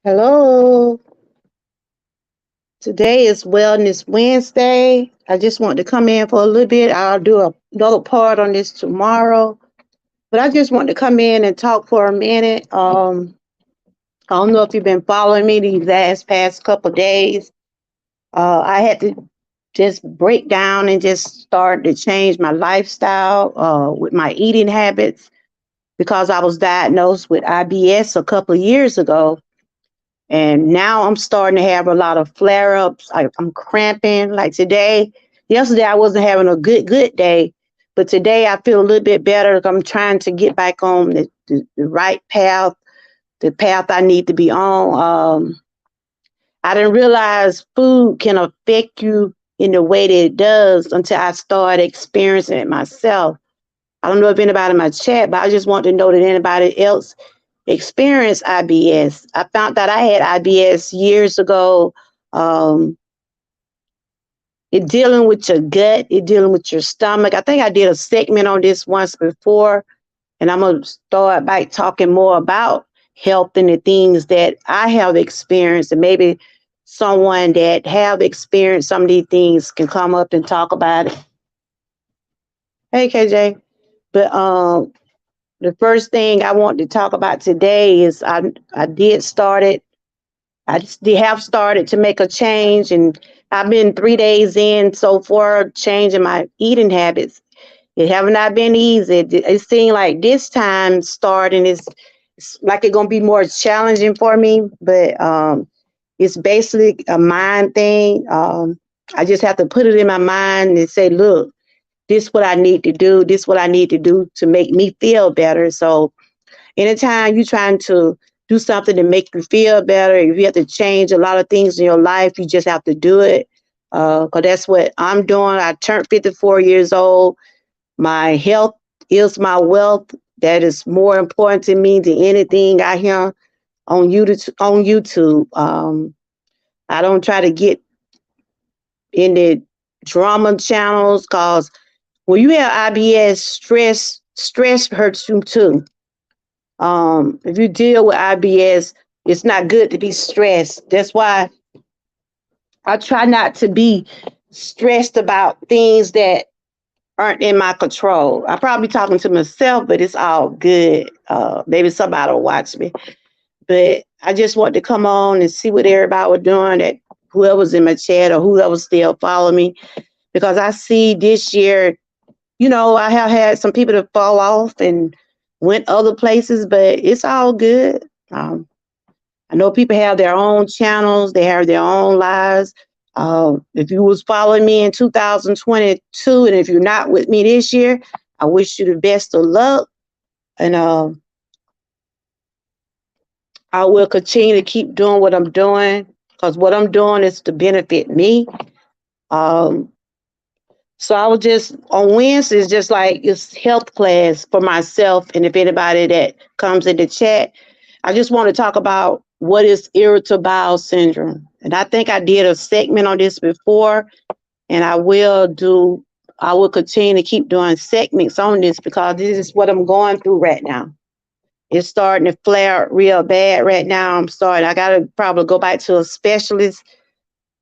Hello. Today is Wellness Wednesday. I just want to come in for a little bit. I'll do another part on this tomorrow. But I just want to come in and talk for a minute. I don't know if you've been following me these past couple of days. I had to just break down and just start to change my lifestyle with my eating habits because I was diagnosed with IBS a couple of years ago. And now I'm starting to have a lot of flare ups. I'm cramping. Like yesterday I wasn't having a good day, but today I feel a little bit better. I'm trying to get back on the right path, the path I need to be on. I didn't realize food can affect you in the way that it does until I started experiencing it myself. I don't know if anybody in my chat, but I just want to know that anybody else experienced IBS. I found out I had IBS years ago. Um, it dealing with your gut, it dealing with your stomach. I think I did a segment on this once before, and I'm gonna start by talking more about health and the things that I have experienced, and maybe someone that have experienced some of these things can come up and talk about it. Hey KJ, but the first thing I want to talk about today is I did start it. I just have started to make a change, and I've been 3 days in so far changing my eating habits. It have not been easy. It seemed like this time starting it's like it's gonna be more challenging for me, but it's basically a mind thing. I just have to put it in my mind and say, look, this what I need to do. This what I need to do to make me feel better. So anytime you're trying to do something to make you feel better, if you have to change a lot of things in your life, you just have to do it. Because that's what I'm doing. I turned 54 years old. My health is my wealth. That is more important to me than anything I hear on YouTube. I don't try to get in the drama channels because when you have IBS, stress hurts you too. If you deal with IBS, it's not good to be stressed. That's why I try not to be stressed about things that aren't in my control. I'm probably talking to myself, but it's all good. Maybe somebody will watch me. But I just want to come on and see what everybody was doing, that whoever's in my chat or whoever still follow me. Because I see this year, I have had some people to fall off and went other places, but it's all good. I know people have their own channels, they have their own lives. If you was following me in 2022, and if you're not with me this year, I wish you the best of luck. And I will continue to keep doing what I'm doing because what I'm doing is to benefit me. Um, so I was just on Wednesdays, just like it's health class for myself. And if anybody that comes in the chat, I just want to talk about what is irritable bowel syndrome. And I think I did a segment on this before, and I will continue to keep doing segments on this because this is what I'm going through right now. It's starting to flare real bad right now. I got to probably go back to a specialist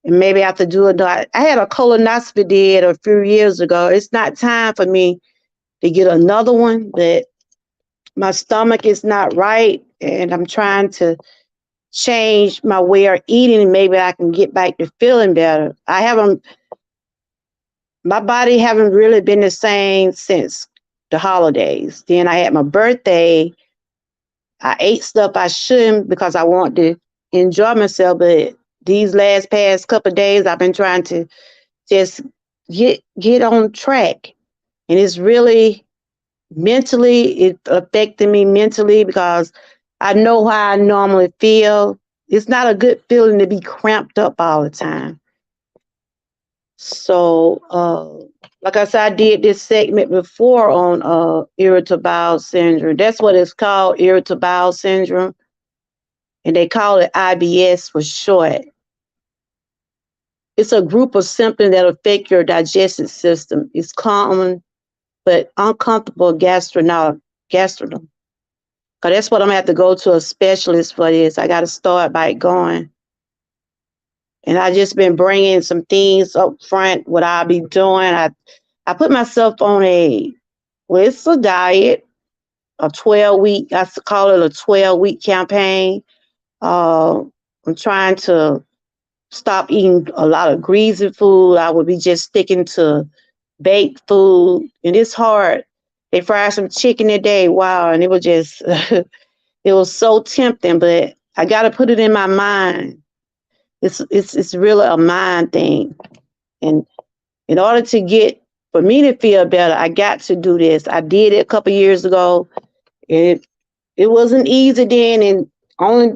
and maybe have to do it. I had a colonoscopy did a few years ago. It's not time for me to get another one, but my stomach is not right, and I'm trying to change my way of eating, and maybe I can get back to feeling better. My body haven't really been the same since the holidays. Then I had my birthday. I ate stuff I shouldn't because I want to enjoy myself, but these past couple of days I've been trying to just get on track, and it's really mentally it affected me mentally because I know how I normally feel. It's not a good feeling to be cramped up all the time. So like I said, I did this segment before on irritable bowel syndrome. That's what it's called, irritable bowel syndrome, and they call it IBS for short. It's a group of symptoms that affect your digestive system. It's common but uncomfortable gastronome. Cause that's what I'm gonna have to go to a specialist for this. I got to start by going. And I just been bringing some things up front, what I'll be doing. I put myself on well, it's a diet, a 12-week, I call it a 12-week campaign. I'm trying to stop eating a lot of greasy food. I would be just sticking to baked food. And it's hard. They fried some chicken today. Wow. And it was just, it was so tempting, but I got to put it in my mind. It's really a mind thing. And in order for me to feel better, I got to do this. I did it a couple years ago. And it wasn't easy then. And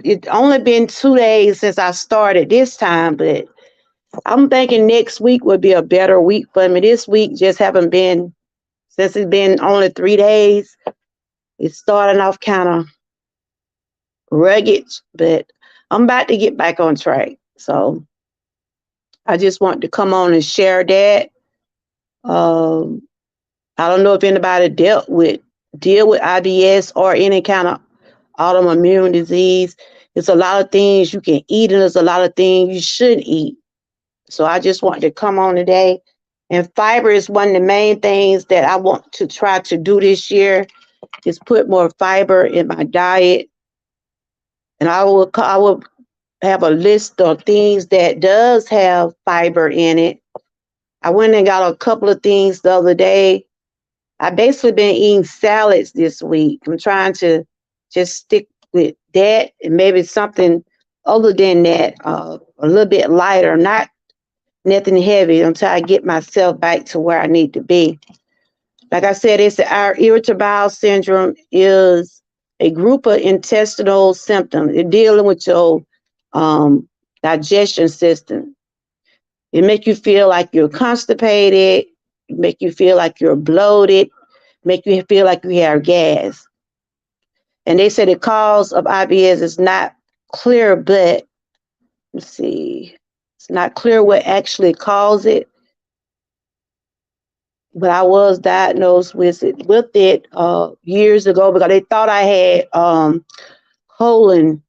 it only been 2 days since I started this time, but I'm thinking next week would be a better week for me. This week just haven't been, since it's been only 3 days. It's starting off kind of rugged, but I'm about to get back on track. So I just want to come on and share that. Um, I don't know if anybody deal with IBS or any kind of autoimmune disease. There's a lot of things you can eat, and there's a lot of things you shouldn't eat. So I just wanted to come on today. And fiber is one of the main things that I want to try to do this year, is put more fiber in my diet. And I will have a list of things that does have fiber in it. I went and got a couple of things the other day. I basically been eating salads this week. I'm trying to just stick with that and maybe something other than that, a little bit lighter, not nothing heavy, until I get myself back to where I need to be. Like I said, our irritable bowel syndrome is a group of intestinal symptoms. It's dealing with your digestion system. It make you feel like you're constipated, it make you feel like you're bloated, make you feel like you have gas. And they say the cause of IBS is not clear, but let's see, it's not clear what actually caused it. But I was diagnosed with it years ago because they thought I had colon,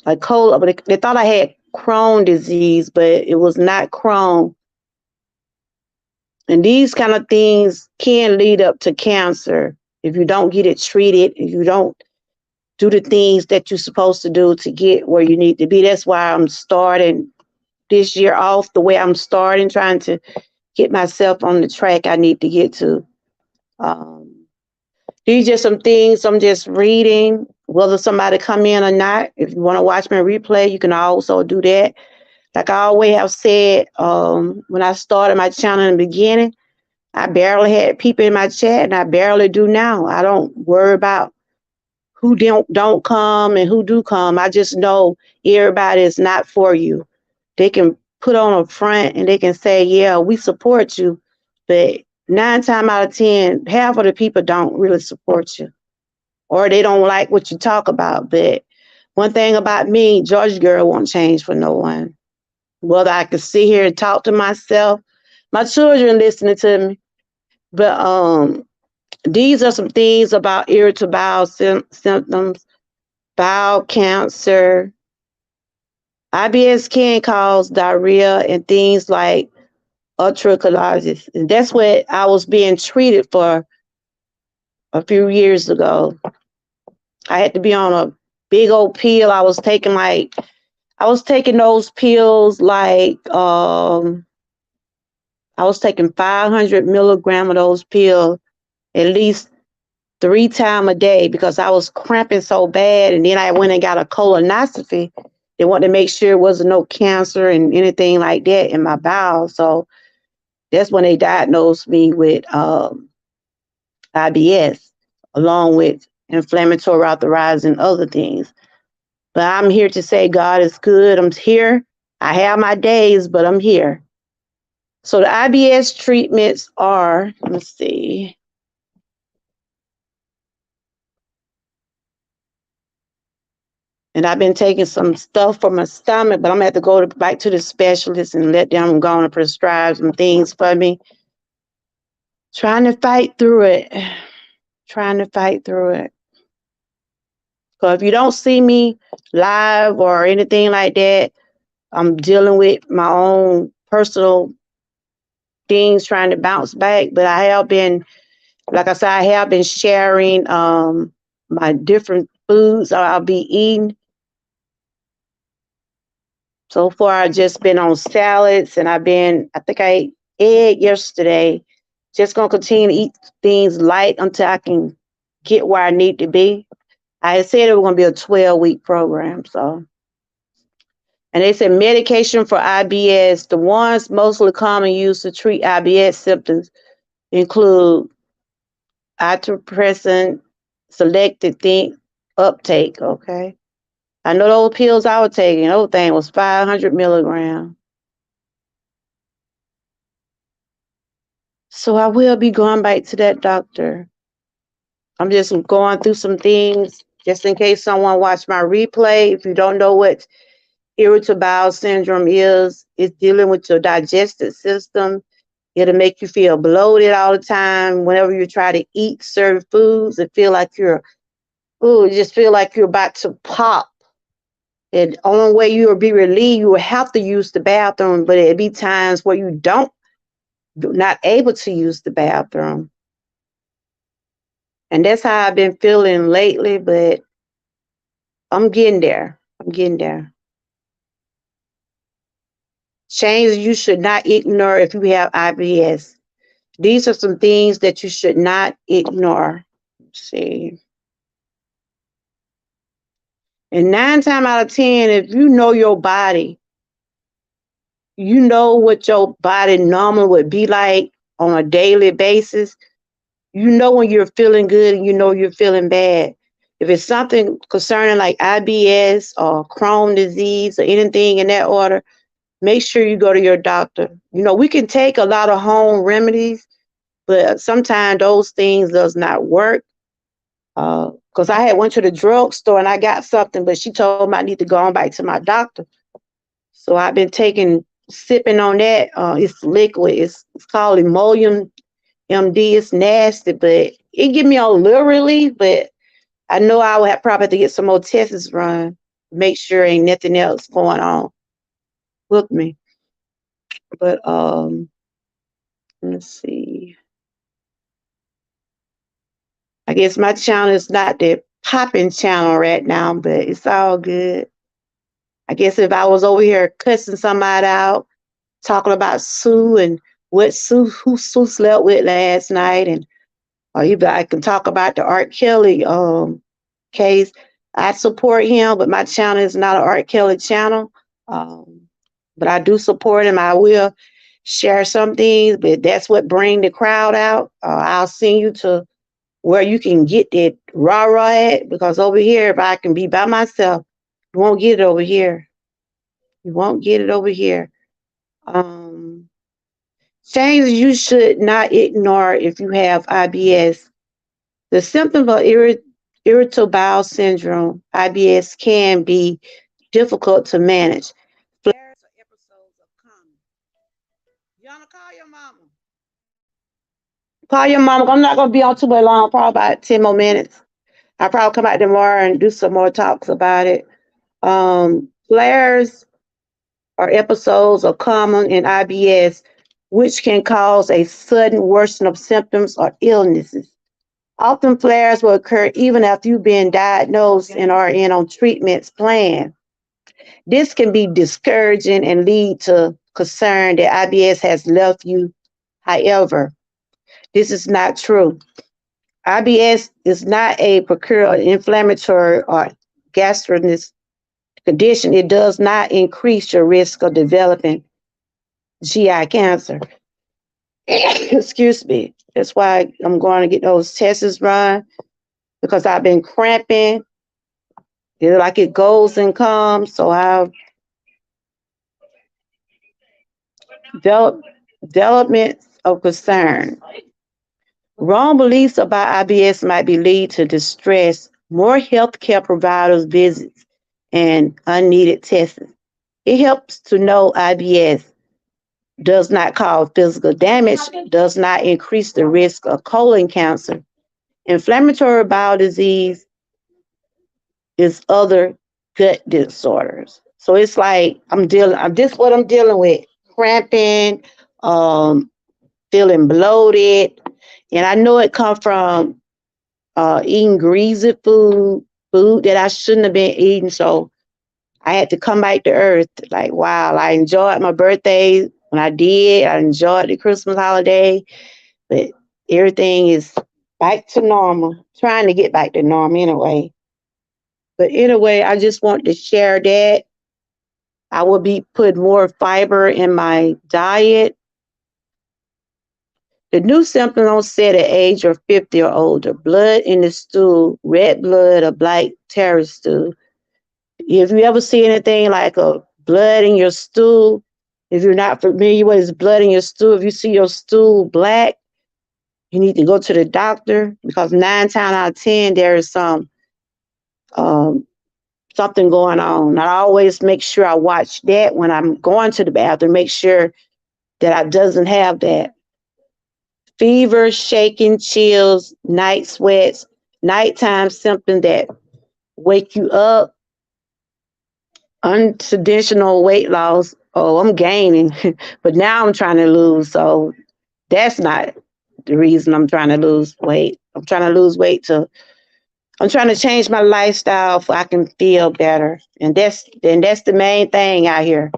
but they thought I had Crohn's disease, but it was not Crohn. And these kind of things can lead up to cancer if you don't get it treated, if you don't do the things that you're supposed to do to get where you need to be. That's why I'm starting this year off the way I'm starting, trying to get myself on the track I need to get to. These are some things I'm just reading, whether somebody come in or not. If you want to watch my replay, you can also do that. Like I always have said, when I started my channel in the beginning, I barely had people in my chat, and I barely do now. I don't worry about who don't come and who do come. I just know everybody is not for you. They can put on a front and they can say, yeah, we support you. But 9 times out of 10, half of the people don't really support you, or they don't like what you talk about. But one thing about me, Georgia girl won't change for no one. Whether I can sit here and talk to myself, my children listening to me. But these are some things about irritable bowel symptoms, bowel cancer. IBS can cause diarrhea and things like ultra-colitis. And that's what I was being treated for a few years ago. I had to be on a big old pill. I was taking those pills like I was taking 500 milligrams of those pills at least 3 times a day because I was cramping so bad. And then I went and got a colonoscopy. They wanted to make sure there wasn't no cancer and anything like that in my bowel. So that's when they diagnosed me with IBS, along with inflammatory arthritis and other things. But I'm here to say God is good. I'm here. I have my days, but I'm here. So the IBS treatments are, let's see. And I've been taking some stuff for my stomach, but I'm going to have to go back to the specialist and let them go on and prescribe some things for me. Trying to fight through it. So if you don't see me live or anything like that, I'm dealing with my own personal things trying to bounce back. But I have been, like I said, I have been sharing my different foods I'll be eating. So far, I've just been on salads, and I think I ate egg yesterday. Just gonna continue to eat things light until I can get where I need to be. I had said it was gonna be a 12-week program, so. And they said medication for IBS. The ones mostly commonly used to treat IBS symptoms include ibuprofen, selected think uptake. Okay, I know those pills I was taking. Those thing was 500 milligrams. So I will be going back to that doctor. I'm just going through some things just in case someone watched my replay. If you don't know what irritable bowel syndrome is, it's dealing with your digestive system. It'll make you feel bloated all the time. Whenever you try to eat certain foods, it feel like you just feel like you're about to pop. And the only way you will be relieved, you will have to use the bathroom, but it'll be times where not able to use the bathroom. And that's how I've been feeling lately, but I'm getting there. I'm getting there. Changes you should not ignore if you have IBS. These are some things that you should not ignore. Let's see. And 9 times out of 10, if you know your body, you know what your body normally would be like on a daily basis. You know when you're feeling good and you know you're feeling bad. If it's something concerning like IBS or Crohn's disease or anything in that order, make sure you go to your doctor. We can take a lot of home remedies, but sometimes those things does not work. Because I had went to the drugstore and I got something, but she told me I need to go on back to my doctor. So I've been sipping on that. It's liquid. It's called Emolium MD. It's nasty, but it give me a little relief. But I know I would probably have to get some more tests run, make sure ain't nothing else going on with me. But let's see. I guess my channel is not the popping channel right now, but it's all good. I guess if I was over here cussing somebody out, talking about Sue and who Sue slept with last night, and or either I can talk about the R. Kelly case. I support him, but my channel is not an R. Kelly channel. But I do support him. I will share some things, but that's what bring the crowd out. I'll send you to where you can get that rah-rah at, because over here, if I can be by myself, you won't get it over here. You won't get it over here. Changes you should not ignore if you have IBS. The symptoms of irritable bowel syndrome, IBS, can be difficult to manage. Flares or episodes are common. You want to call your mama? Call your mama. I'm not going to be on too much long, probably about 10 more minutes. I'll probably come back tomorrow and do some more talks about it. Flares or episodes are common in IBS, which can cause a sudden worsening of symptoms or illnesses. Often flares will occur even after you've been diagnosed and are in on treatments plan. This can be discouraging and lead to concern that IBS has left you. However, this is not true. IBS is not a peculiar inflammatory or gastritis condition. It does not increase your risk of developing GI cancer. Excuse me. That's why I'm going to get those tests run, because I've been cramping. It's like it goes and comes. So I've developments of concern. Wrong beliefs about IBS might be lead to distress, more healthcare providers visits, and unneeded testing. It helps to know IBS does not cause physical damage, does not increase the risk of colon cancer, inflammatory bowel disease, is other gut disorders. So it's like this what I'm dealing with. Cramping, um, feeling bloated. And I know it come from eating greasy food that I shouldn't have been eating. So I had to come back to earth. Like, wow, I enjoyed my birthday when I did. I enjoyed the Christmas holiday, but everything is back to normal, trying to get back to normal anyway. But anyway, I just want to share that. I will be putting more fiber in my diet. The new symptoms onset at age of 50 or older. Blood in the stool, red blood or black tarry stool. If you ever see anything like a blood in your stool, if you're not familiar with blood in your stool, if you see your stool black, you need to go to the doctor because 9 times out of 10 there is um, something going on. I always make sure I watch that when I'm going to the bathroom, make sure that I doesn't have that. Fever, shaking, chills, night sweats, nighttime symptoms that wake you up, untraditional weight loss. Oh, I'm gaining, but now I'm trying to lose. So that's not the reason I'm trying to lose weight. I'm trying to lose weight to I'm trying to change my lifestyle so I can feel better. And that's the main thing out here.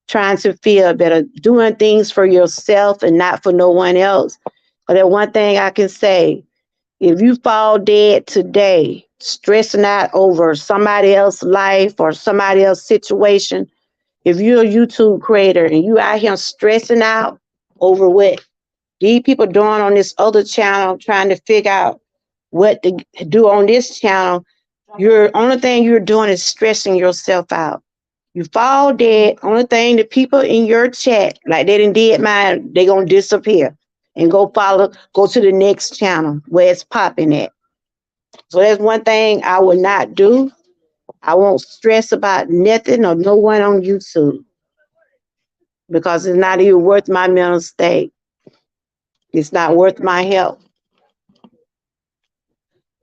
Trying to feel better, doing things for yourself and not for no one else. But that one thing I can say, if you fall dead today, stressing out over somebody else's life or somebody else's situation, if you're a YouTube creator and you out here stressing out over what these people doing on this other channel, trying to figure out what to do on this channel, your only thing you're doing is stressing yourself out. You fall dead, only thing the people in your chat, like they did mine, they gonna disappear and go to the next channel where it's popping at. So that's one thing I will not do. I won't stress about nothing or no one on YouTube because it's not even worth my mental state. It's not worth my health.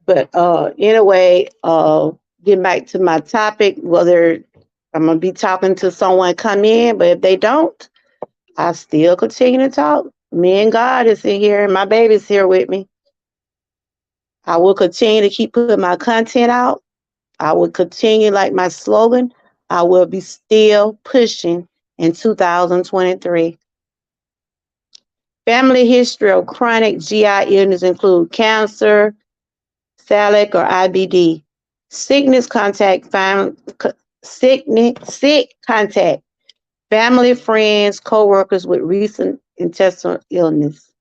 But anyway, getting back to my topic, whether I'm gonna be talking to someone come in, but if they don't, I still continue to talk. Me and God is in here, and my baby's here with me. I will continue to keep putting my content out. I will continue, like my slogan, I will be still pushing in 2023. Family history of chronic GI illness include cancer, celiac, or IBD. Sickness contact sick contact family, friends, co-workers with recent intestinal illness.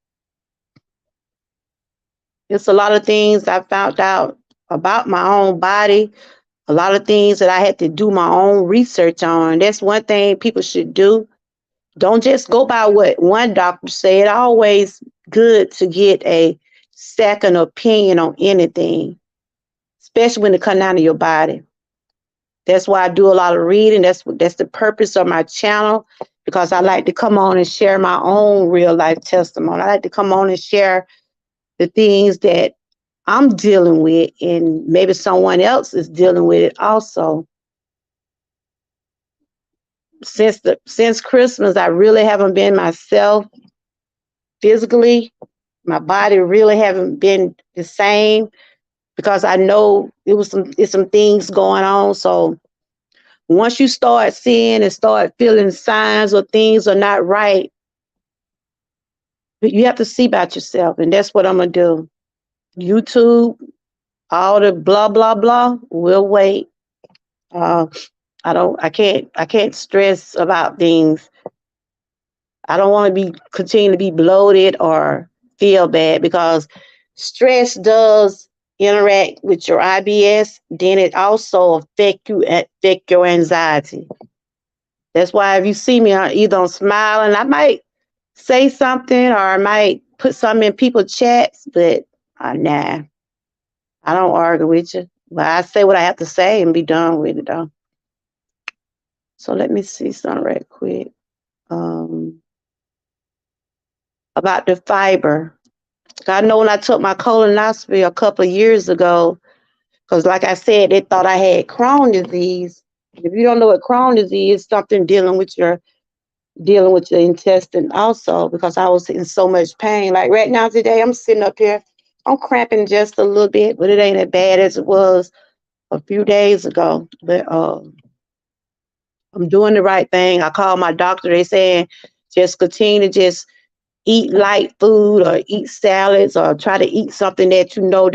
It's a lot of things I found out about my own body, a lot of things that I had to do my own research on. That's one thing people should do. Don't just go by what one doctor said. Always good to get a second opinion on anything, especially when it comes down to your body. That's why I do a lot of reading. That's the purpose of my channel because I like to come on and share my own real life testimony. I like to come on and share the things that I'm dealing with, and maybe someone else is dealing with it also. Since Christmas, I really haven't been myself physically. My body really haven't been the same because I know it's some things going on. So once you start seeing and start feeling signs or things are not right, you have to see about yourself, and that's what I'm gonna do. YouTube, all the blah blah blah, will wait. Uh, I can't stress about things. I don't want to be continue to be bloated or feel bad because stress does interact with your IBS. Then it also affect your anxiety. That's why if you see me either I'm smiling, I might say something or I might put something in people's chats, but nah, I don't argue with you. But I say what I have to say and be done with it though. So let me see something right quick. Um, about the fiber. I know when I took my colonoscopy a couple of years ago, Because like I said, they thought I had Crohn's disease. If you don't know what Crohn's disease is, something dealing with your intestine also, because I was in so much pain. Like right now today, I'm sitting up here, I'm cramping just a little bit, but it ain't as bad as it was a few days ago. But I'm doing the right thing. I called my doctor. They saying just continue to just eat light food or eat salads or try to eat something that you know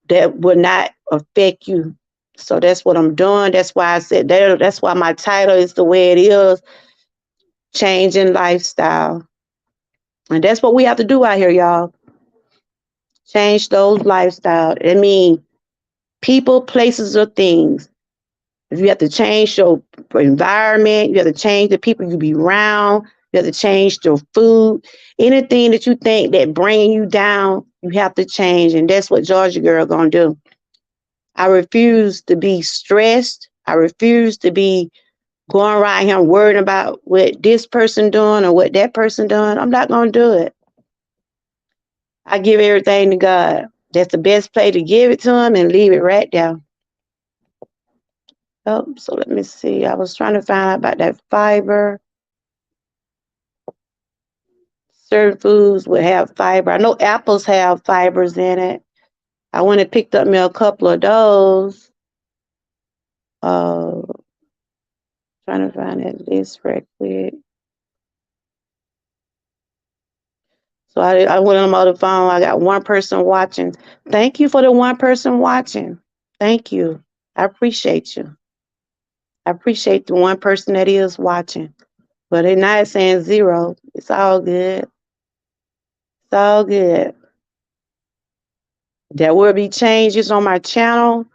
that will not affect you. So that's what I'm doing. That's why I said that. That's why my title is the way it is, changing lifestyle. And that's what we have to do out here, y'all. Change those lifestyles. I mean, people, places, or things. If you have to change your environment, you have to change the people you be around, you have to change your food. Anything that you think that bringing you down, you have to change. And that's what Georgia Girl gonna do. I refuse to be stressed. I refuse to be going around here worrying about what this person doing or what that person doing. I'm not gonna do it. I give everything to God. That's the best place to give it to him and leave it right there. Oh, so let me see. I was trying to find out about that fiber. Certain foods would have fiber. I know apples have fibers in it. I went and picked up me a couple of those. Uh, Trying to find that list right quick. So I went on my other phone. I got one person watching. Thank you for the one person watching. Thank you. I appreciate you. I appreciate the one person that is watching. But it's not saying zero. It's all good. It's all good. There will be changes on my channel.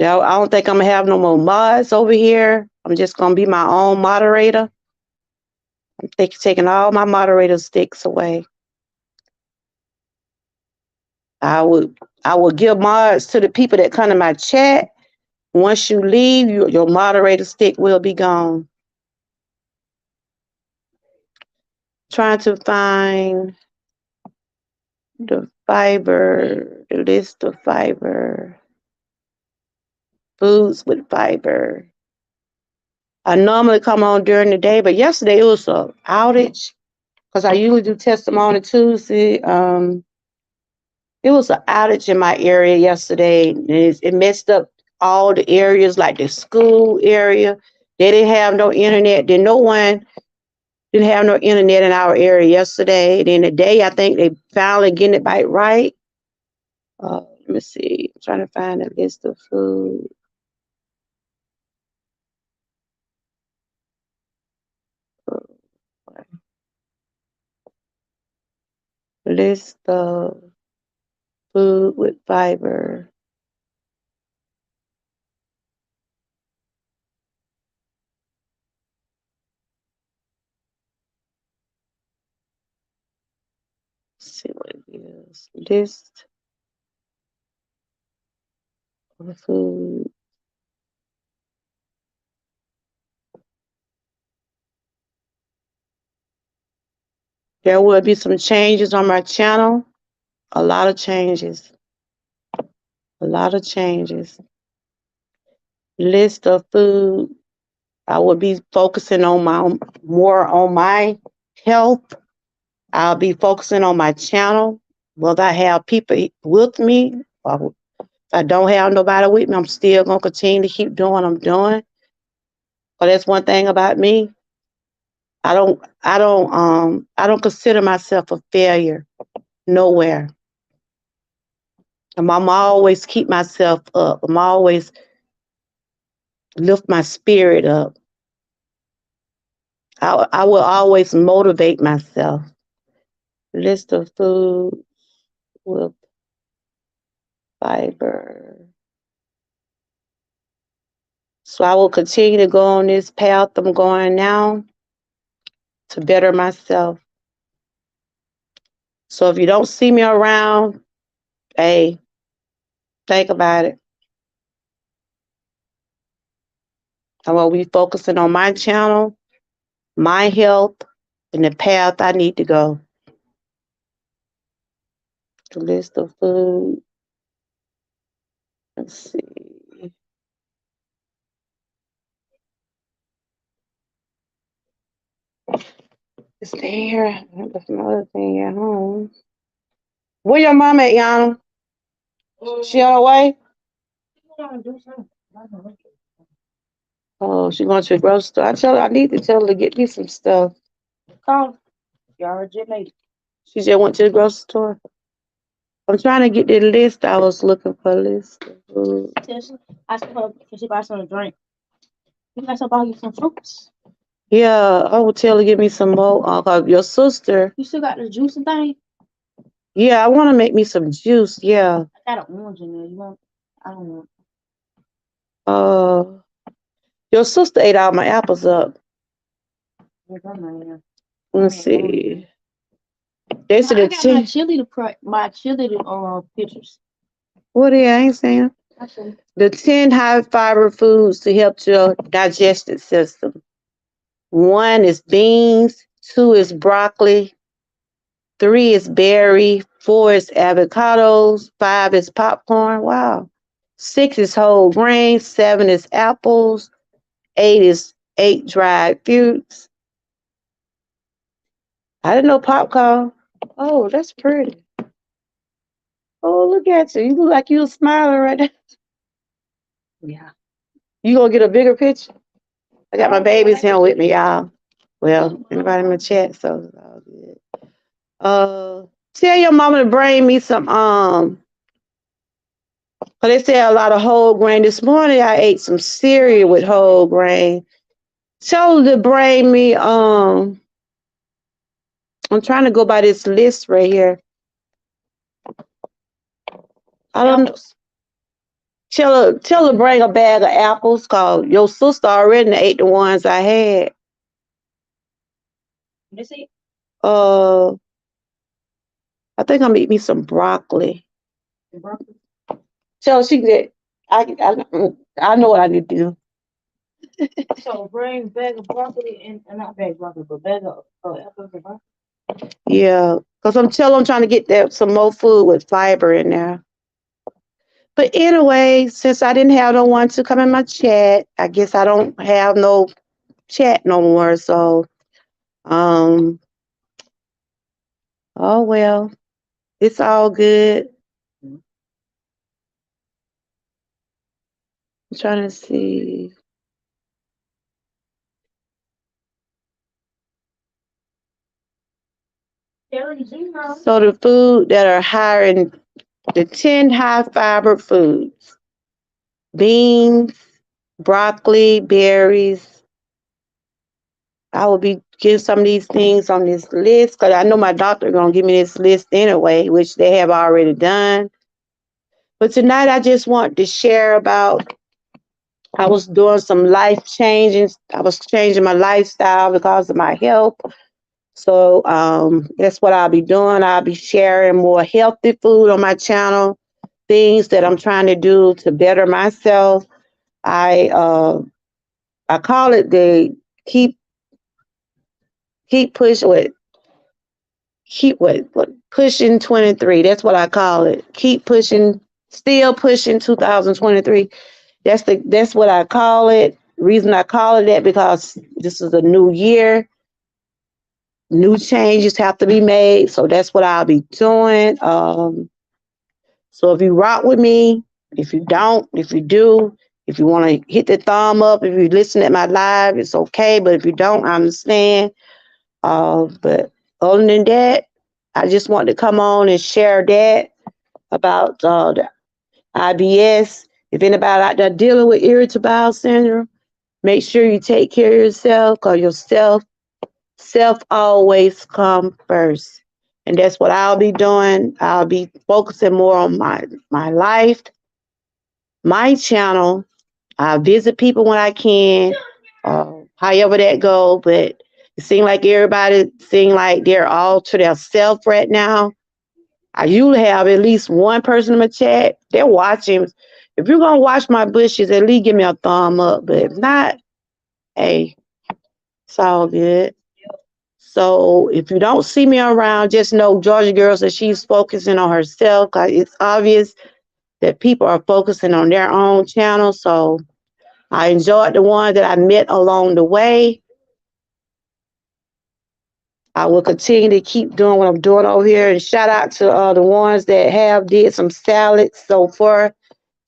I don't think I'm gonna have no more mods over here. I'm just gonna be my own moderator. I'm taking all my moderator sticks away. I would give mods to the people that come to my chat. Once you leave, your moderator stick will be gone. Trying to find the list of fiber, foods with fiber. I normally come on during the day, but yesterday it was an outage because I usually do testimony Tuesday. It was an outage in my area yesterday. It messed up all the areas, like the school area. They didn't have no internet. Then no one didn't have no internet in our area yesterday. Then today, I think they finally getting it back right. Let me see. I'm trying to find a list of food. List of food with fiber. Let's see what it is. List of food. There will be some changes on my channel. A lot of changes. A lot of changes. List of food. I will be focusing on more on my health. I'll be focusing on my channel. Whether I have people with me or if I don't have nobody with me, I'm still gonna continue to keep doing what I'm doing. But that's one thing about me. I don't consider myself a failure nowhere. I'm always keep myself up. I'm always lift my spirit up. I will always motivate myself. List of food with fiber. So I will continue to go on this path I'm going now to better myself. So if you don't see me around, hey, think about it. I will be focusing on my channel, my health, and the path I need to go. The list of food. Let's see. It's there. I left my other thing at home. Where your mom at, Yana? She on her way? Oh, she going to the grocery store. I need to tell her to get me some stuff. Call. You already made it. She just went to the grocery store. I'm trying to get the list. I was looking for a list of food. I said, can she buy some to drink? You guys buy you some fruits. Yeah, I will tell her to give me some more. Your sister. You still got the juice and thing? Yeah, I want to make me some juice. Yeah. I got an orange in there. You want? I don't want. Your sister ate all my apples up. Let's see. They said I got my chili pictures. What are you? I ain't saying. The 10 high fiber foods to help your digestive system. 1 is beans, 2 is broccoli, 3 is berry, 4 is avocados, 5 is popcorn. Wow. 6 is whole grains, 7 is apples, 8 is 8 dried fruits. I didn't know popcorn. Oh, that's pretty. Oh, look at you. You look like you're smiling right now. Yeah. You gonna get a bigger picture? I got my babies here with me, y'all. Well, anybody in the chat, so it's all good. Tell your mama to bring me some cause they say a lot of whole grain. This morning I ate some cereal with whole grain. Tell her to bring me I'm trying to go by this list right here. I don't know. Tell her to bring a bag of apples, cause your sister already ate the ones I had. Let's see. I think I'm gonna eat me some broccoli. Broccoli. Tell her she get. I know what I need to do. So bring bag of broccoli and not bag of broccoli, but bag of apples and broccoli. Yeah, cause I'm trying to get some more food with fiber in there. But anyway, since I didn't have no one to come in my chat, I guess I don't have no chat no more. So, oh well, it's all good. I'm trying to see. So the food that are higher in the 10 high fiber foods: beans, broccoli, berries. I will be getting some of these things on this list because I know my doctor gonna give me this list anyway, which they have already done. But tonight I just want to share about I was doing some life changes. I was changing my lifestyle because of my health. So that's what I'll be doing. I'll be sharing more healthy food on my channel, things that I'm trying to do to better myself. I call it the keep push what keep what pushing 23. That's what I call it. Keep pushing, still pushing 2023. That's what I call it. Reason I call it that because this is a new year. New changes have to be made. So that's what I'll be doing. So if you rock with me, if you don't, if you do, if you want to hit the thumb up, if you listen at my live, it's okay. But if you don't, I understand. But other than that, I just want to come on and share that about the IBS. If anybody out there dealing with irritable bowel syndrome, make sure you take care of yourself because self always come first. And that's what I'll be doing. I'll be focusing more on my life, my channel. I visit people when I can, however that go. But it seems like everybody seems like they're all to their self right now. I usually have at least one person in my chat. They're watching. If you're gonna watch my bushes, at least give me a thumb up. But if not, hey, it's all good. So if you don't see me around, just know Georgia Girl says she's focusing on herself. 'Cause it's obvious that people are focusing on their own channel. So I enjoyed the one that I met along the way. I will continue to keep doing what I'm doing over here. And shout out to the ones that have did some salads so far.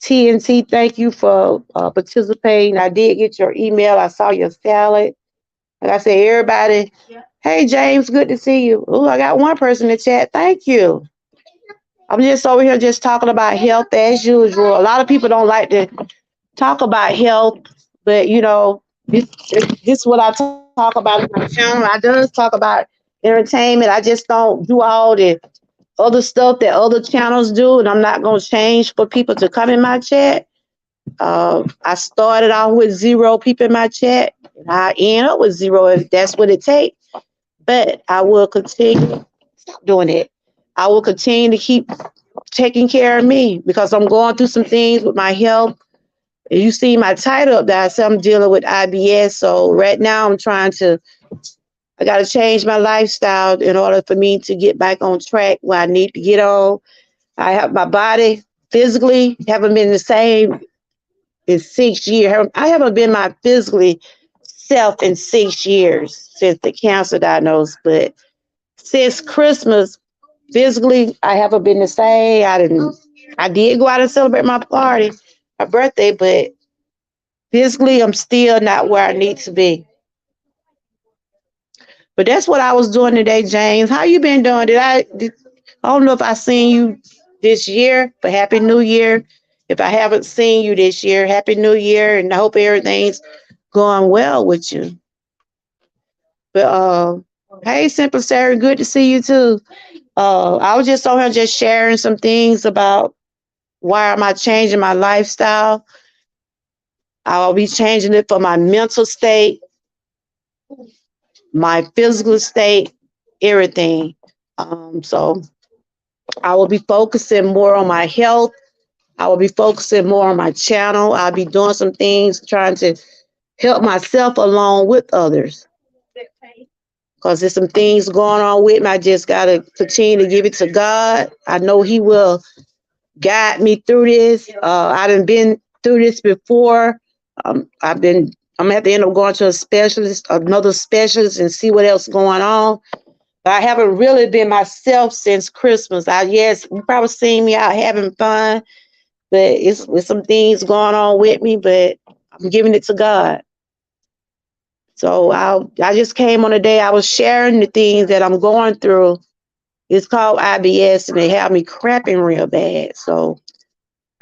TNT, thank you for participating. I did get your email. I saw your salad. Like I said, everybody, hey, James, good to see you. Oh, I got one person in the chat. Thank you. I'm just over here just talking about health as usual. A lot of people don't like to talk about health, but this is what I talk about in my channel. I just talk about entertainment. I just don't do all the other stuff that other channels do, and I'm not gonna change for people to come in my chat. I started off with 0 people in my chat, and I end up with 0 if that's what it takes. But I will continue. Stop doing it. I will continue to keep taking care of me because I'm going through some things with my health. You see my title up there. I said I'm dealing with IBS. So right now I got to change my lifestyle in order for me to get back on track where I need to get on. I have my body physically haven't been the same in 6 years. I haven't been my physically self in 6 years since the cancer diagnosis. But since Christmas, physically, I haven't been the same. I did go out and celebrate my party, my birthday, but physically, I'm still not where I need to be. But that's what I was doing today, James. How you been doing? I don't know if I seen you this year, but Happy New Year. If I haven't seen you this year, Happy New Year, and I hope everything's going well with you. But hey, Simple Sarah, good to see you too. I was just on here just sharing some things about why am I changing my lifestyle. I'll be changing it for my mental state, my physical state, everything. So I will be focusing more on my health. I will be focusing more on my channel. I'll be doing some things trying to help myself along with others. Because there's some things going on with me. I just got to continue to give it to God. I know He will guide me through this. I done been through this before. I'm at the end of going to another specialist, and see what else going on. But I haven't really been myself since Christmas. Yes, you probably seen me out having fun, but it's with some things going on with me. But I'm giving it to God. So I just came on a day. I was sharing the things that I'm going through. It's called IBS, and they have me cramping real bad. So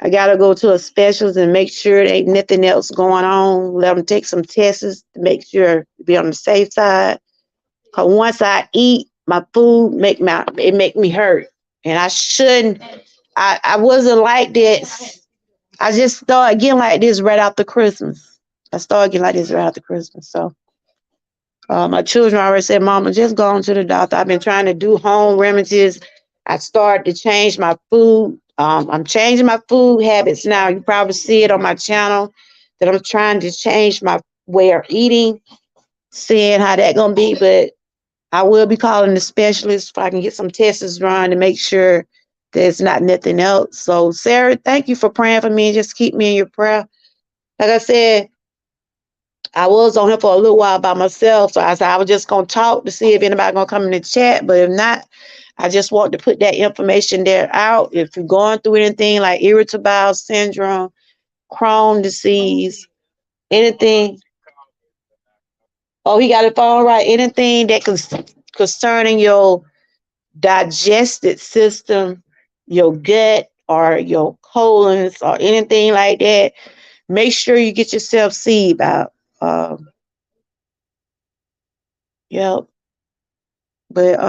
I got to go to a specialist and make sure there ain't nothing else going on. Let them take some tests to make sure to be on the safe side. Cause once I eat, my food it make me hurt, and I shouldn't. I wasn't like this. I just started getting like this right after Christmas. I started getting like this right after Christmas. So my children already said, "Mama, just go on to the doctor." I've been trying to do home remedies. I started to change my food. I'm changing my food habits now. You probably see it on my channel that I'm trying to change my way of eating, seeing how that gonna be. But I will be calling the specialist if I can get some tests run to make sure there's not nothing else. So, Sarah, thank you for praying for me. Just keep me in your prayer. Like I said, I was on here for a little while by myself, so I said I was just gonna talk to see if anybody gonna come in the chat. But if not, I just want to put that information there out. If you're going through anything like irritable bowel syndrome, Crohn's disease, anything. Oh, he got it all right. Anything that concerning your digestive system, your gut, or your colons, or anything like that, make sure you get yourself seen about. Yep. But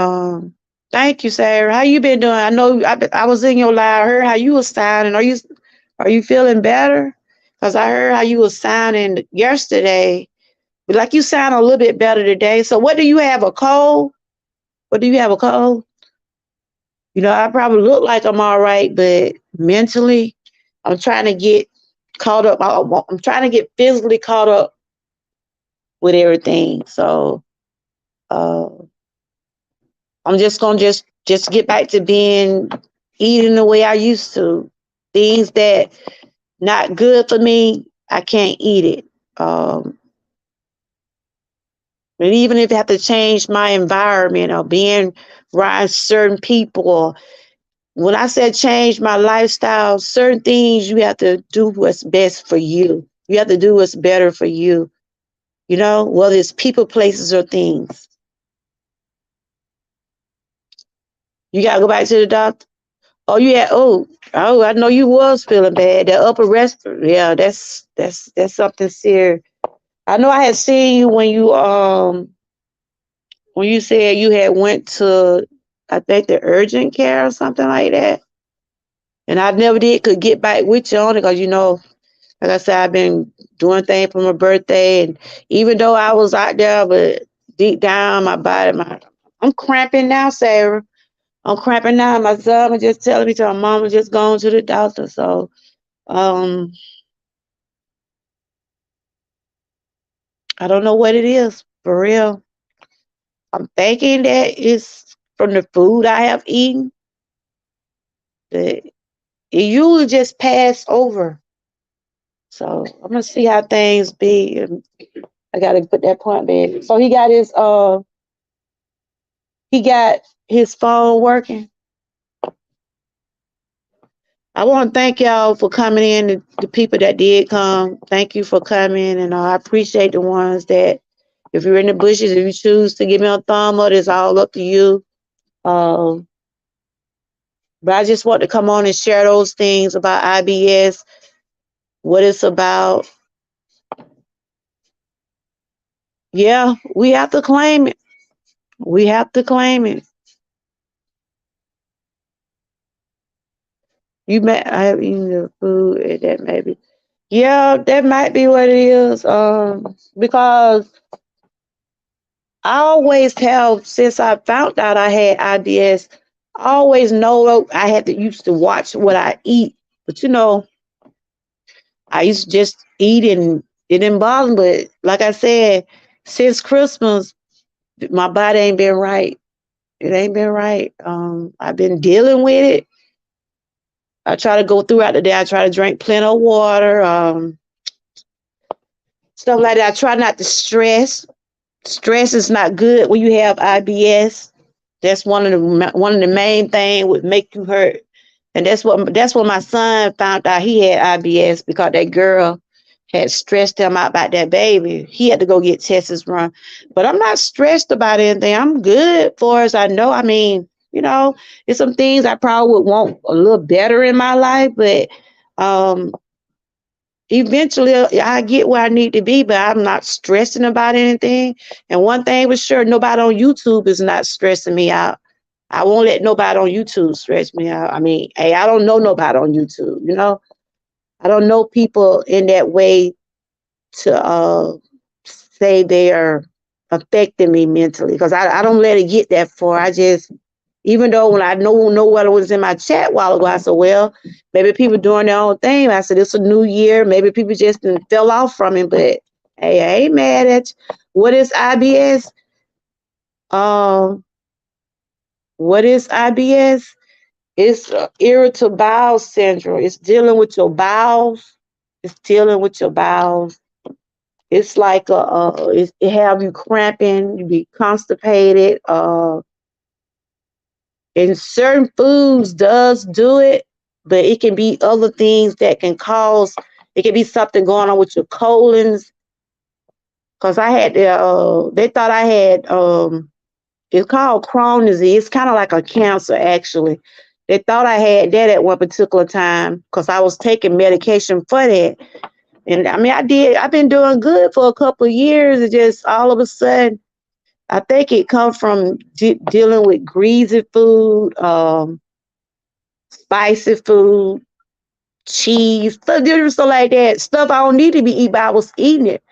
thank you, Sarah. How you been doing? I know I was in your live. I heard how you was sounding. Are you feeling better? Because I heard how you was sounding yesterday. But like you sound a little bit better today. So what do you have, a cold? What do you have, a cold? I probably look like I'm all right, but mentally, I'm trying to get caught up. I'm trying to get physically caught up with everything. So uh, I'm just gonna just get back to being eating the way I used to. things that not good for me, I can't eat it. Um, and even if I have to change my environment or being around certain people, when I said change my lifestyle, certain things you have to do what's best for you. You have to do what's better for you. You know, whether it's people, places, or things. You gotta go back to the doctor. Oh, yeah. Oh, I know you was feeling bad. The upper respiratory. Yeah, that's something serious. I know I had seen you when you said you had went to, I think, the urgent care or something like that. And I never did could get back with you on it because like I said, I've been doing things for my birthday, and even though I was out there, but deep down my body, I'm cramping now, Sarah. I'm cramping now. My son was just telling me to my mama just going to the doctor. So um I don't know what it is for real. I'm thinking that it's from the food I have eaten. That it usually just pass over. So I'm gonna see how things be. I gotta put that point in. So he got his phone working. I want to thank y'all for coming in, the people that did come. Thank you for coming, and I appreciate the ones that, if you're in the bushes, if you choose to give me a thumb up, it's all up to you. Um, but I just want to come on and share those things about IBS, what it's about. Yeah, we have to claim it. We have to claim it. You may I have eaten the food, and that maybe. Yeah, that might be what it is. Because I always have, since I found out I had IBS, I always know I had to used to watch what I eat. But I used to just eat and it didn't bother me. But like I said, since Christmas, my body ain't been right. It ain't been right. I've been dealing with it. I try to go throughout the day. I try to drink plenty of water, stuff like that. I try not to stress. Stress is not good when you have IBS. That's one of the main thing would make you hurt. And that's what my son found out he had IBS because that girl had stressed him out about that baby. He had to go get tests run. But I'm not stressed about anything. I'm good for as I know. I mean, it's some things I probably would want a little better in my life, but um eventually I get where I need to be, but I'm not stressing about anything. And one thing for sure, nobody on YouTube is not stressing me out. I won't let nobody on YouTube stress me out. I mean, hey, I don't know nobody on YouTube. I don't know people in that way to say they are affecting me mentally because I don't let it get that far. I just, even though when I know what was in my chat a while ago, I said, well, maybe people doing their own thing. I said, it's a new year. Maybe people just fell off from it. But hey, I ain't mad at you. What is IBS? Um, what is IBS? It's irritable bowel syndrome. It's dealing with your bowels. It's dealing with your bowels. It's like it have you cramping, you be constipated. And certain foods does do it, but it can be other things that can cause. It can be something going on with your colons. Cause I had they thought I had it's called Crohn's disease. It's kind of like a cancer actually. They thought I had that at one particular time because I was taking medication for that. And I mean, I've been doing good for a couple of years. It just all of a sudden, I think it comes from dealing with greasy food, spicy food, cheese, stuff, different stuff like that. Stuff I don't need to be eating, but I was eating it.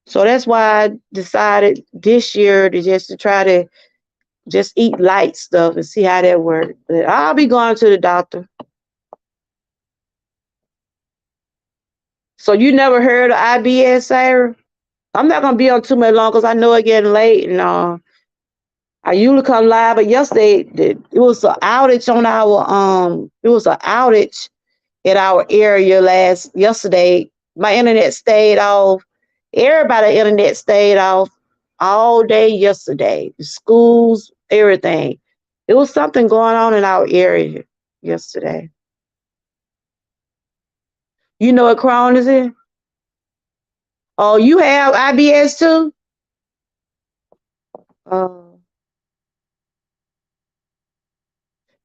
So that's why I decided this year to try to just eat light stuff and see how that works. But I'll be going to the doctor. So you never heard of IBS, Sarah? I'm not gonna be on too much long because I know it's getting late, and I usually come live. But yesterday it was an outage on our it was an outage in our area yesterday. My internet stayed off. Everybody internet stayed off all day yesterday. The schools, everything. It was something going on in our area yesterday. You know what Crohn is in? Oh, you have IBS too? Uh,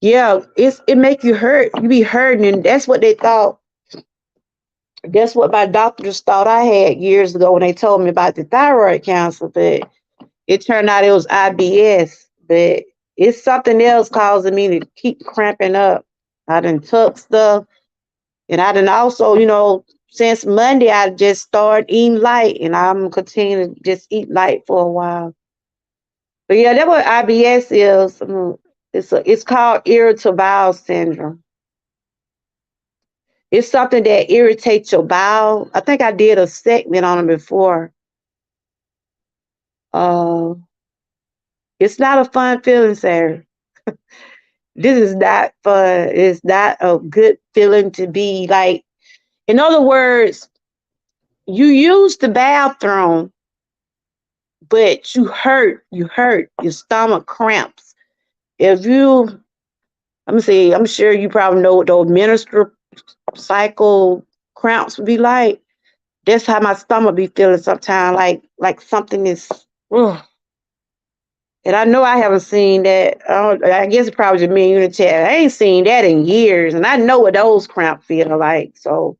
yeah, it make you hurt. You be hurting, and that's what they thought. That's what my doctors thought I had years ago when they told me about the thyroid cancer. But it turned out it was IBS. But it's something else causing me to keep cramping up. I done took stuff, and I done also, since Monday I just started eating light, and I'm continuing to just eat light for a while. But yeah, that's what IBS is. It's called irritable bowel syndrome. It's something that irritates your bowel. I think I did a segment on it before. Uh, it's not a fun feeling, Sarah. This is not fun. It's not a good feeling to be like. In other words, you use the bathroom, but you hurt. You hurt. Your stomach cramps. If you, let me see, I'm sure you probably know what those menstrual cycle cramps would be like. That's how my stomach be feeling sometimes, like something is. Ugh. And I know I haven't seen that. I guess it's probably just me and Unitarian. I ain't seen that in years, and I know what those cramps feel like. So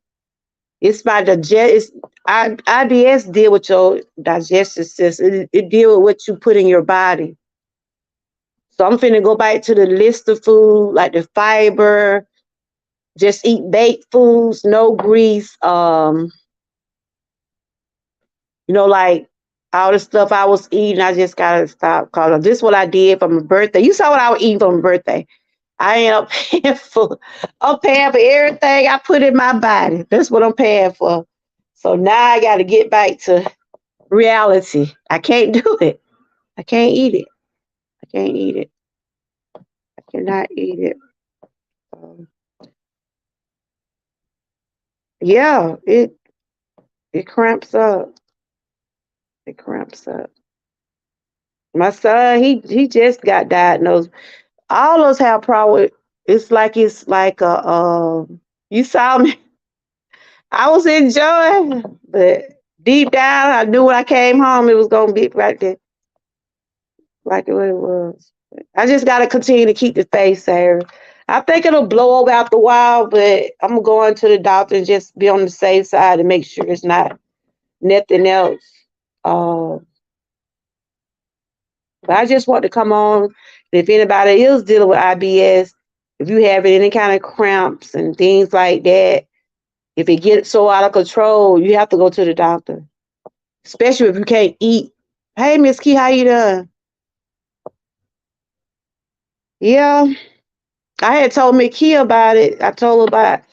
it's my digest. IBS deal with your digestive system. It deal with what you put in your body. So I'm finna go back to the list of food, like the fiber. Just eat baked foods, no grease. Like all the stuff I was eating, I just gotta stop. Cause this is what I did for my birthday. You saw what I was eating for my birthday. I ain't up paying for. I'm paying for everything I put in my body. That's what I'm paying for. So now I got to get back to reality. I can't do it. I can't eat it. I can't eat it. I cannot eat it. Um, yeah, it cramps up. It cramps up. My son, he just got diagnosed. All of us have problem. It's like a you saw me. I was enjoying, but deep down, I knew when I came home it was gonna be right there, like what it was. I just gotta continue to keep the face, Sarah. I think it'll blow over after a while, but I'm going to the doctor and just be on the safe side and make sure it's not nothing else. Uh, but I just want to come on. If anybody is dealing with IBS, if you have any kind of cramps and things like that, if it gets so out of control, you have to go to the doctor. Especially if you can't eat. Hey, Miss Key, how you doing? Yeah, I had told Miss Key about it. I told her about.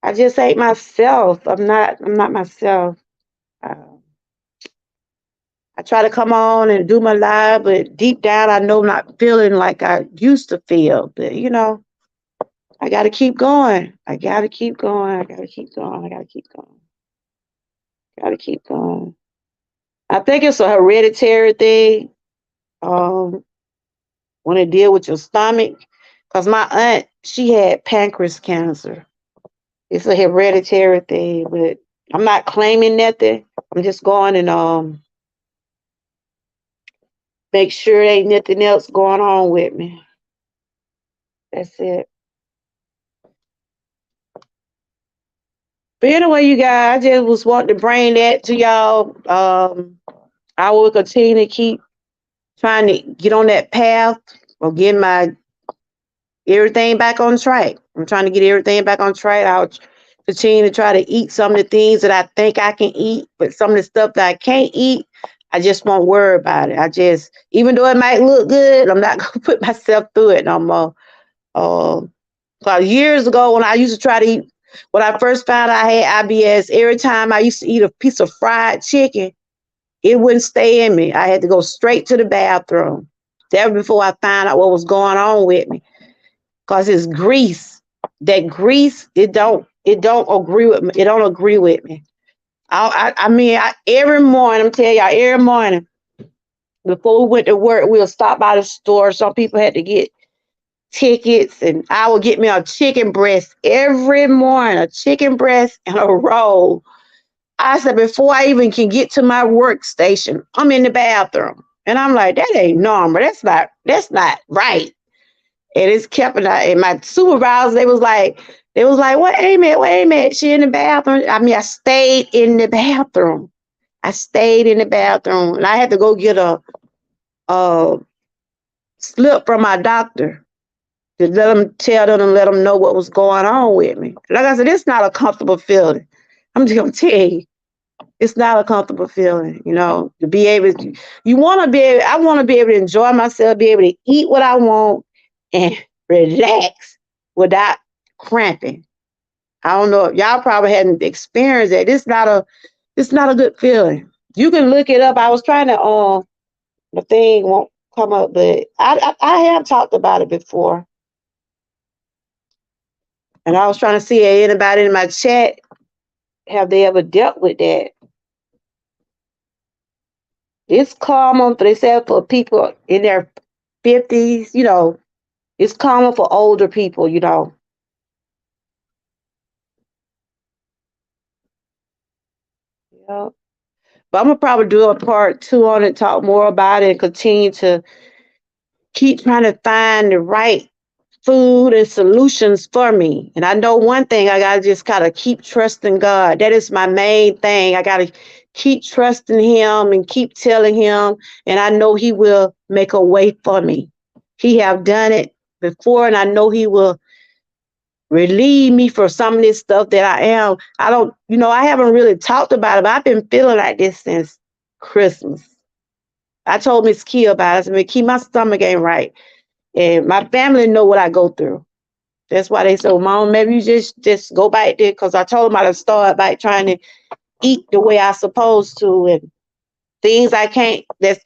I just ain't myself. I'm not. I'm not myself. Uh, I try to come on and do my live, but deep down, I know I'm not feeling like I used to feel. But I got to keep going. I got to keep going. I got to keep going. I got to keep going. Got to keep going. I think it's a hereditary thing. Um, when it deal with your stomach. Because my aunt, she had pancreas cancer. It's a hereditary thing, but I'm not claiming nothing. I'm just going and make sure there ain't nothing else going on with me. That's it. But anyway, you guys, I just was wanting to bring that to y'all. I will continue to keep trying to get on that path of getting my everything back on track. I'm trying to get everything back on track. I'll continue to try to eat some of the things that I think I can eat, but some of the stuff that I can't eat, I just won't worry about it. Even though it might look good, I'm not gonna put myself through it no more. Because years ago, when I used to try to eat, when I first found out I had IBS, every time I used to eat a piece of fried chicken, it wouldn't stay in me. I had to go straight to the bathroom. That was before I found out what was going on with me. Because it's grease. That grease, it don't It don't agree with me. It don't agree with me. I mean, every morning, I'm telling y'all, every morning before we went to work, we'll stop by the store. Some people had to get tickets, and I would get me a chicken breast every morning, a chicken breast and a roll. I said, before I even can get to my workstation, I'm in the bathroom. And I'm like, that ain't normal. That's not right. And it's kept it. And my supervisors, they was like, wait a minute. She in the bathroom. I mean, I stayed in the bathroom. I stayed in the bathroom, and I had to go get a slip from my doctor to let them know what was going on with me. Like I said, it's not a comfortable feeling. I'm just gonna tell you, it's not a comfortable feeling. To be able to, you want to be able. I want to be able to enjoy myself, be able to eat what I want, and relax without cramping. I don't know if y'all probably hadn't experienced that. It's not a good feeling. You can look it up. I was trying to the thing won't come up, but I have talked about it before, and I was trying to see if anybody in my chat have they ever dealt with that. It's common, they said, for people in their 50s. It's common for older people. Yeah. But I'm gonna probably do a part two on it, talk more about it, and continue to keep trying to find the right food and solutions for me. And I know one thing, I gotta just kind of keep trusting God. That is my main thing. I gotta keep trusting Him and keep telling Him, and I know He will make a way for me. He have done it before, and I know He will relieve me for some of this stuff that I am. I don't, I haven't really talked about it, but I've been feeling like this since Christmas. I told Miss Key about it. I said, Miss Key, my stomach ain't right. And my family know what I go through. That's why they said, well, Mom, maybe you just go back there. Because I told them I to start by trying to eat the way I supposed to. And things I can't, I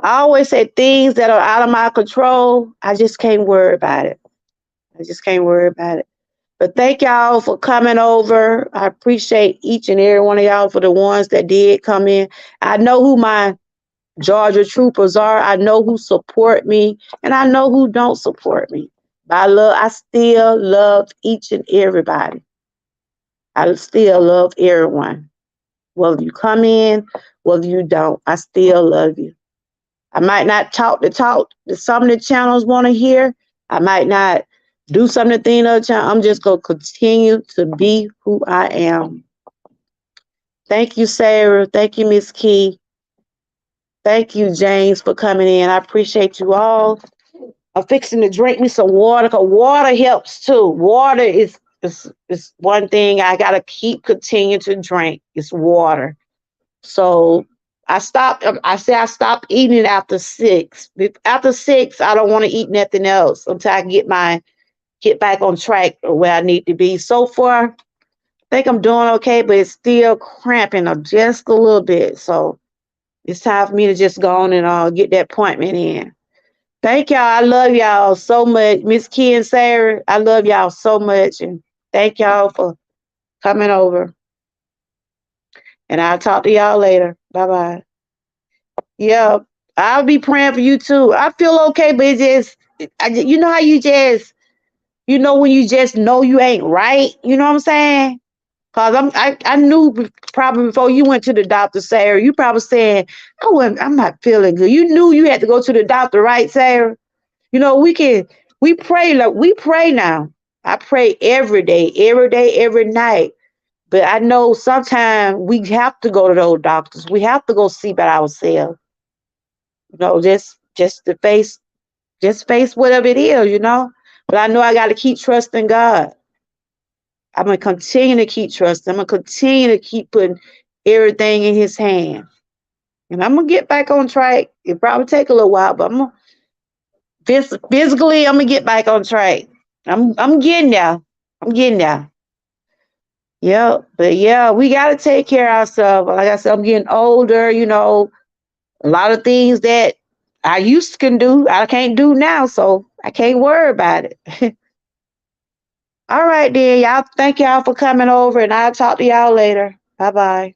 always say things that are out of my control, I just can't worry about it. I just can't worry about it. But thank y'all for coming over. I appreciate each and every one of y'all for the ones that did come in. I know who my Georgia troopers are. I know who support me, and I know who don't support me. But I still love each and everybody. I still love everyone. Whether you come in, whether you don't, I still love you. I might not talk the talk that some of the channels want to hear. I might not do some of the things other channel. I'm just gonna continue to be who I am. Thank you, Sarah. Thank you, Miss Key. Thank you, James, for coming in. I appreciate you all. I'm fixing to drink me some water, because water helps too. Water is one thing I gotta keep continuing to drink. It's water. So I stopped eating after 6. After 6, I don't want to eat nothing else until I get back on track or where I need to be. So far, I think I'm doing okay, but it's still cramping just a little bit. So it's time for me to just go on and get that appointment in. Thank y'all. I love y'all so much. Miss Key and Sarah, I love y'all so much. And thank y'all for coming over. And I'll talk to y'all later. Bye bye. Yeah, I'll be praying for you too. I feel okay, but you know how when you just know you ain't right. You know what I'm saying? Cause I knew probably before you went to the doctor, Sarah. You probably saying, I'm not feeling good. You knew you had to go to the doctor, right, Sarah? We pray, like we pray now. I pray every day, every night. But I know sometimes we have to go to those doctors. We have to go see by ourselves. Just to face whatever it is. But I know I got to keep trusting God. I'm gonna continue to keep trusting. I'm gonna continue to keep putting everything in His hand, and I'm gonna get back on track. It probably take a little while, but physically, I'm gonna get back on track. I'm getting there. I'm getting there. Yeah, but yeah, we gotta take care of ourselves. Like I said, I'm getting older. A lot of things that I used to can do, I can't do now, so I can't worry about it. All right, then. Y'all, thank y'all for coming over, and I'll talk to y'all later. Bye bye.